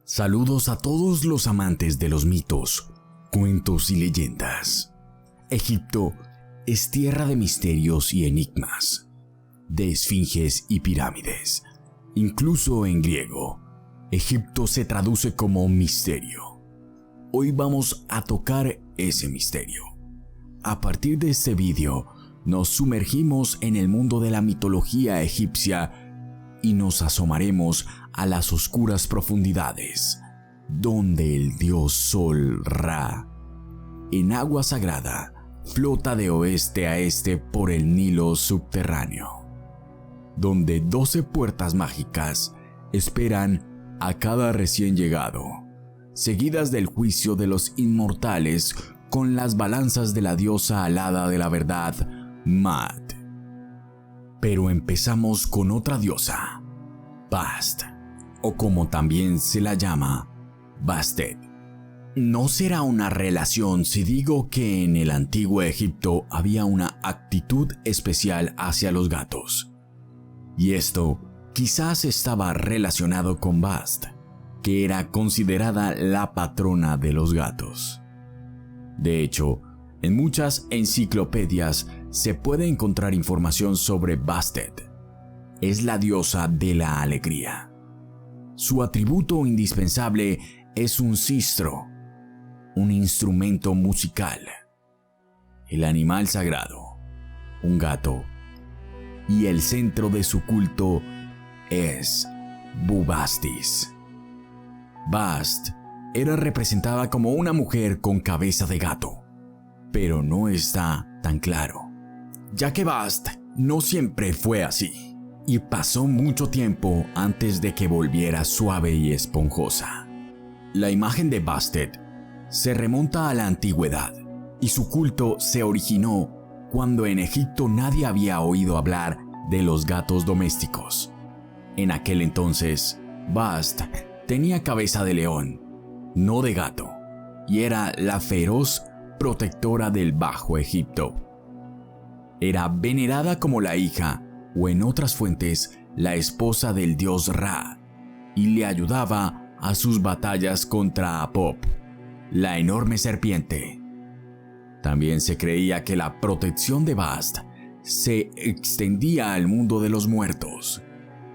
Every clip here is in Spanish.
Saludos a todos los amantes de los mitos, cuentos y leyendas. Egipto es tierra de misterios y enigmas, de esfinges y pirámides. Incluso en griego, Egipto se traduce como misterio. Hoy vamos a tocar ese misterio. A partir de este vídeo, nos sumergimos en el mundo de la mitología egipcia y nos asomaremos a las oscuras profundidades, donde el dios Sol Ra, en agua sagrada, flota de oeste a este por el Nilo subterráneo, donde 12 puertas mágicas esperan a cada recién llegado, seguidas del juicio de los inmortales con las balanzas de la diosa alada de la verdad, Maat. Pero empezamos con otra diosa, Bast, o como también se la llama, Bastet. No será una relación si digo que en el antiguo Egipto había una actitud especial hacia los gatos. Y esto quizás estaba relacionado con Bast, que era considerada la patrona de los gatos. De hecho, en muchas enciclopedias se puede encontrar información sobre Bastet. Es la diosa de la alegría. Su atributo indispensable es un sistro, un instrumento musical, el animal sagrado, un gato, y el centro de su culto es Bubastis. Bast era representada como una mujer con cabeza de gato, pero no está tan claro, ya que Bast no siempre fue así, y pasó mucho tiempo antes de que volviera suave y esponjosa. La imagen de Bastet se remonta a la antigüedad, y su culto se originó cuando en Egipto nadie había oído hablar de los gatos domésticos. En aquel entonces, Bast tenía cabeza de león, no de gato, y era la feroz protectora del Bajo Egipto. Era venerada como la hija, o en otras fuentes, la esposa del dios Ra, y le ayudaba a sus batallas contra Apop, la enorme serpiente. También se creía que la protección de Bast se extendía al mundo de los muertos,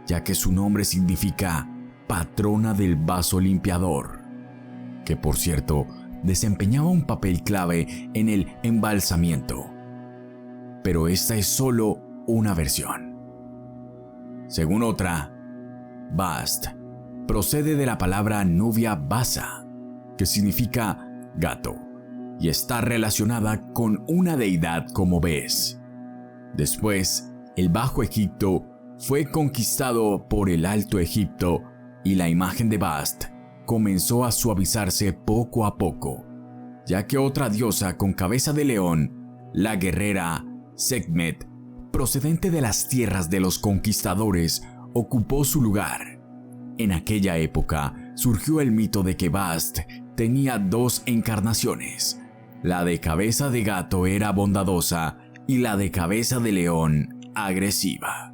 ya que su nombre significa patrona del vaso limpiador, que por cierto desempeñaba un papel clave en el embalsamiento. Pero esta es solo una versión. Según otra, Bast procede de la palabra nubia basa, que significa gato, y está relacionada con una deidad como Bes. Después, el Bajo Egipto fue conquistado por el Alto Egipto y la imagen de Bast comenzó a suavizarse poco a poco, ya que otra diosa con cabeza de león, la guerrera Sekhmet, procedente de las tierras de los conquistadores, ocupó su lugar. En aquella época surgió el mito de que Bast tenía dos encarnaciones. La de cabeza de gato era bondadosa y la de cabeza de león agresiva.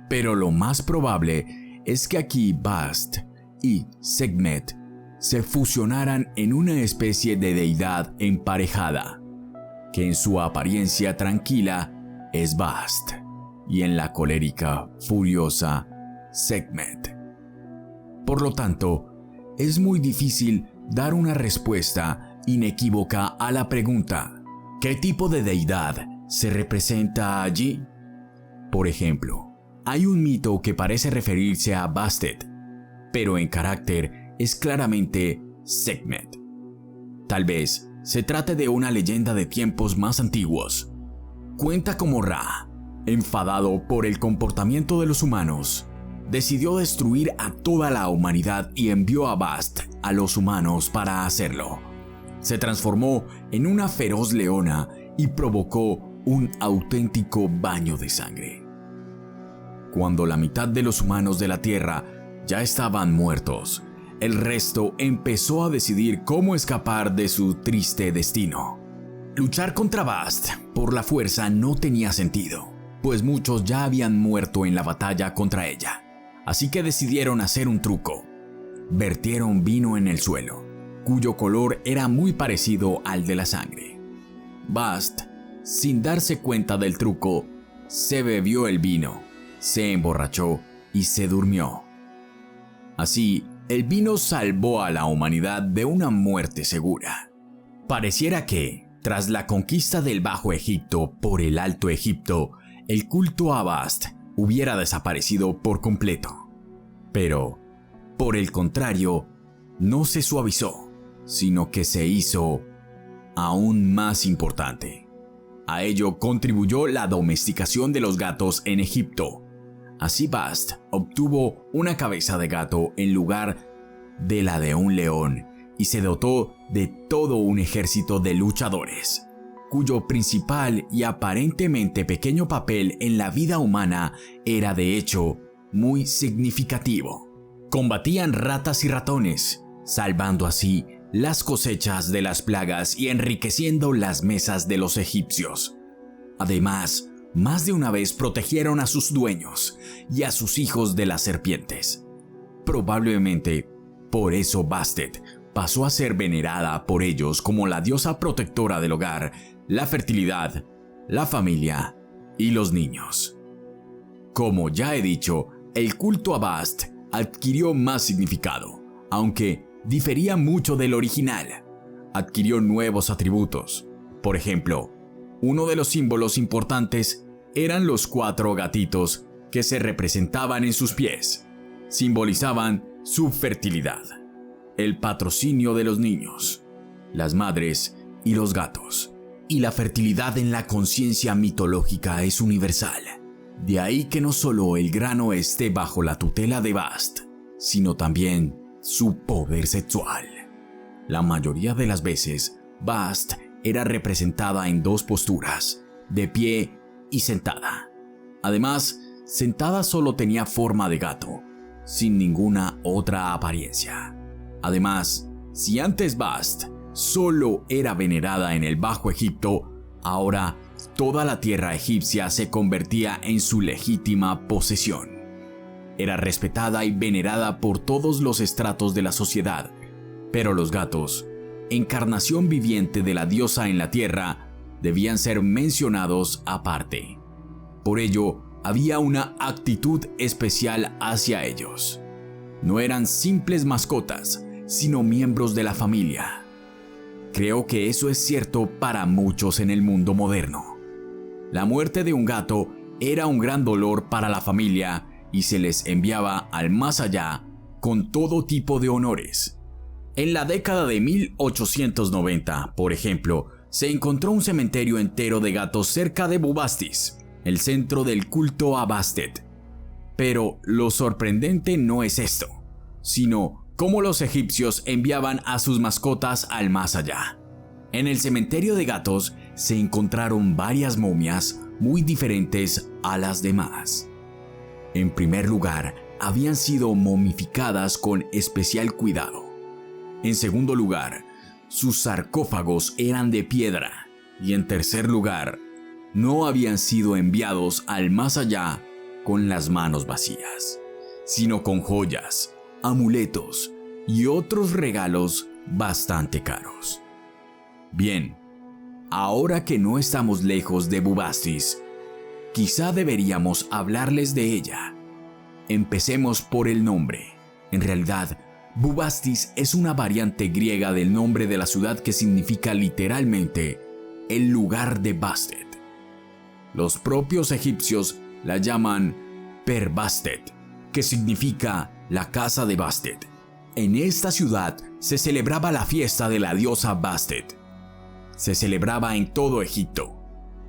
Pero lo más probable es que aquí Bast y Sekhmet se fusionaran en una especie de deidad emparejada, que en su apariencia tranquila es Bast, y en la colérica, furiosa, Sekhmet. Por lo tanto, es muy difícil dar una respuesta inequívoca a la pregunta: ¿qué tipo de deidad se representa allí? Por ejemplo, hay un mito que parece referirse a Bastet, pero en carácter es claramente Sekhmet. Tal vez se trate de una leyenda de tiempos más antiguos. Cuenta como Ra, enfadado por el comportamiento de los humanos, decidió destruir a toda la humanidad y envió a Bast a los humanos para hacerlo. Se transformó en una feroz leona y provocó un auténtico baño de sangre. Cuando la mitad de los humanos de la Tierra ya estaban muertos, el resto empezó a decidir cómo escapar de su triste destino. Luchar contra Bast por la fuerza no tenía sentido, pues muchos ya habían muerto en la batalla contra ella. Así que decidieron hacer un truco. vertieron vino en el suelo, cuyo color era muy parecido al de la sangre. Bast, sin darse cuenta del truco, se bebió el vino, se emborrachó y se durmió. Así, el vino salvó a la humanidad de una muerte segura. Pareciera que, tras la conquista del Bajo Egipto por el Alto Egipto, el culto a Bast hubiera desaparecido por completo. Pero, por el contrario, no se suavizó, sino que se hizo aún más importante. A ello contribuyó la domesticación de los gatos en Egipto. Así Bast obtuvo una cabeza de gato en lugar de la de un león y se dotó de todo un ejército de luchadores, cuyo principal y aparentemente pequeño papel en la vida humana era de hecho muy significativo. Combatían ratas y ratones, salvando así las cosechas de las plagas y enriqueciendo las mesas de los egipcios. Además, más de una vez protegieron a sus dueños y a sus hijos de las serpientes. Probablemente por eso Bastet pasó a ser venerada por ellos como la diosa protectora del hogar, la fertilidad, la familia y los niños. Como ya he dicho, el culto a Bast adquirió más significado, aunque difería mucho del original. Adquirió nuevos atributos. Por ejemplo, uno de los símbolos importantes eran los 4 gatitos que se representaban en sus pies. Simbolizaban su fertilidad, el patrocinio de los niños, las madres y los gatos. Y la fertilidad en la conciencia mitológica es universal. De ahí que no solo el grano esté bajo la tutela de Bast, sino también su poder sexual. La mayoría de las veces, Bast era representada en 2 posturas, de pie y sentada. Además, sentada solo tenía forma de gato, sin ninguna otra apariencia. Además, si antes Bast solo era venerada en el Bajo Egipto, ahora toda la tierra egipcia se convertía en su legítima posesión. Era respetada y venerada por todos los estratos de la sociedad, pero los gatos, encarnación viviente de la diosa en la tierra, debían ser mencionados aparte. Por ello, había una actitud especial hacia ellos. No eran simples mascotas, sino miembros de la familia. Creo que eso es cierto para muchos en el mundo moderno. La muerte de un gato era un gran dolor para la familia y se les enviaba al más allá con todo tipo de honores. En la década de 1890, por ejemplo, se encontró un cementerio entero de gatos cerca de Bubastis, el centro del culto a Bastet. Pero lo sorprendente no es esto, sino cómo los egipcios enviaban a sus mascotas al más allá. En el cementerio de gatos se encontraron varias momias muy diferentes a las demás. En primer lugar, habían sido momificadas con especial cuidado. En segundo lugar, sus sarcófagos eran de piedra. Y en tercer lugar, no habían sido enviados al más allá con las manos vacías, sino con joyas, amuletos y otros regalos bastante caros. Bien, ahora que no estamos lejos de Bubastis, quizá deberíamos hablarles de ella. Empecemos por el nombre. En realidad, Bubastis es una variante griega del nombre de la ciudad que significa literalmente el lugar de Bastet. Los propios egipcios la llaman Per Bastet, que significa la casa de Bastet. En esta ciudad se celebraba la fiesta de la diosa Bastet. Se celebraba en todo Egipto.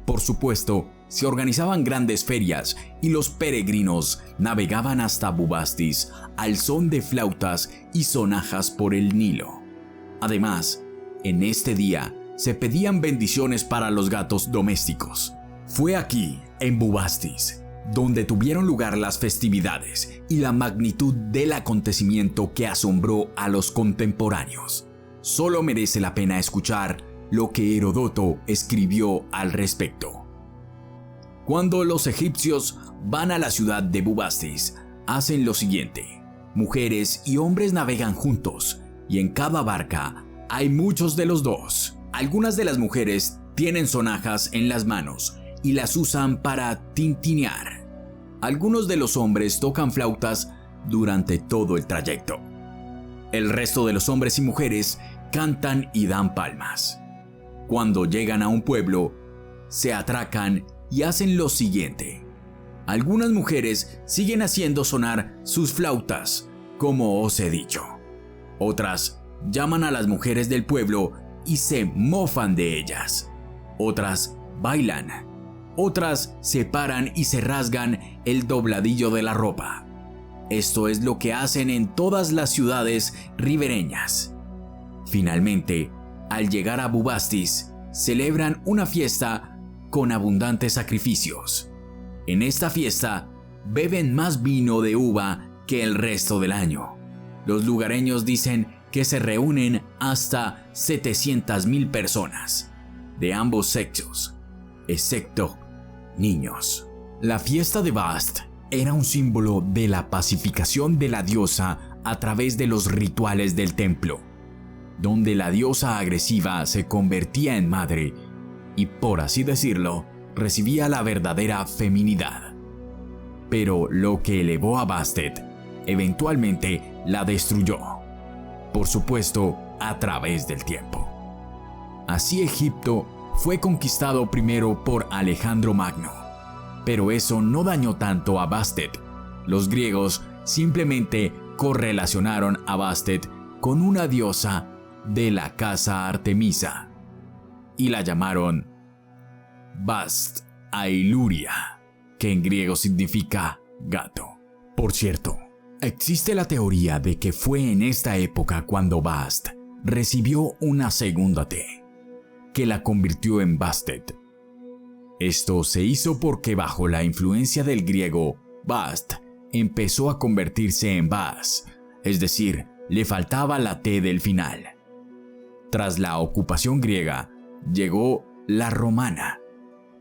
Por supuesto, se organizaban grandes ferias y los peregrinos navegaban hasta Bubastis al son de flautas y sonajas por el Nilo. Además, en este día se pedían bendiciones para los gatos domésticos. Fue aquí, en Bubastis, donde tuvieron lugar las festividades y la magnitud del acontecimiento que asombró a los contemporáneos. Solo merece la pena escuchar lo que Heródoto escribió al respecto. Cuando los egipcios van a la ciudad de Bubastis, hacen lo siguiente: mujeres y hombres navegan juntos, y en cada barca hay muchos de los dos. Algunas de las mujeres tienen sonajas en las manos y las usan para tintinear. Algunos de los hombres tocan flautas durante todo el trayecto. El resto de los hombres y mujeres cantan y dan palmas. Cuando llegan a un pueblo, se atracan y hacen lo siguiente. Algunas mujeres siguen haciendo sonar sus flautas, como os he dicho. Otras llaman a las mujeres del pueblo y se mofan de ellas. Otras bailan. Otras se paran y se rasgan el dobladillo de la ropa. Esto es lo que hacen en todas las ciudades ribereñas. Finalmente, al llegar a Bubastis, celebran una fiesta con abundantes sacrificios. En esta fiesta, beben más vino de uva que el resto del año. Los lugareños dicen que se reúnen hasta 700,000 personas, de ambos sexos, excepto niños. La fiesta de Bast era un símbolo de la pacificación de la diosa a través de los rituales del templo, donde la diosa agresiva se convertía en madre y, por así decirlo, recibía la verdadera feminidad. Pero lo que elevó a Bastet eventualmente la destruyó, por supuesto, a través del tiempo. Así Egipto fue conquistado primero por Alejandro Magno, pero eso no dañó tanto a Bastet. Los griegos simplemente correlacionaron a Bastet con una diosa de la casa Artemisa y la llamaron Bast Ailuria, que en griego significa gato. Por cierto, existe la teoría de que fue en esta época cuando Bast recibió una segunda T, que la convirtió en Bastet. Esto se hizo porque bajo la influencia del griego, Bast empezó a convertirse en Bas, es decir, le faltaba la T del final. Tras la ocupación griega, llegó la romana,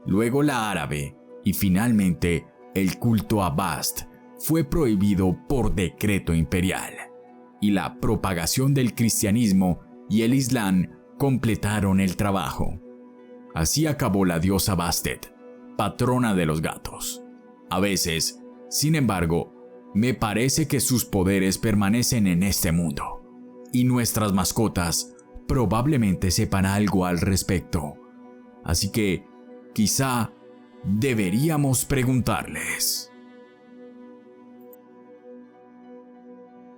luego la árabe y finalmente el culto a Bast fue prohibido por decreto imperial, y la propagación del cristianismo y el islam completaron el trabajo. Así acabó la diosa Bastet, patrona de los gatos. A veces, sin embargo, me parece que sus poderes permanecen en este mundo, y nuestras mascotas probablemente sepan algo al respecto. Así que, quizá, deberíamos preguntarles.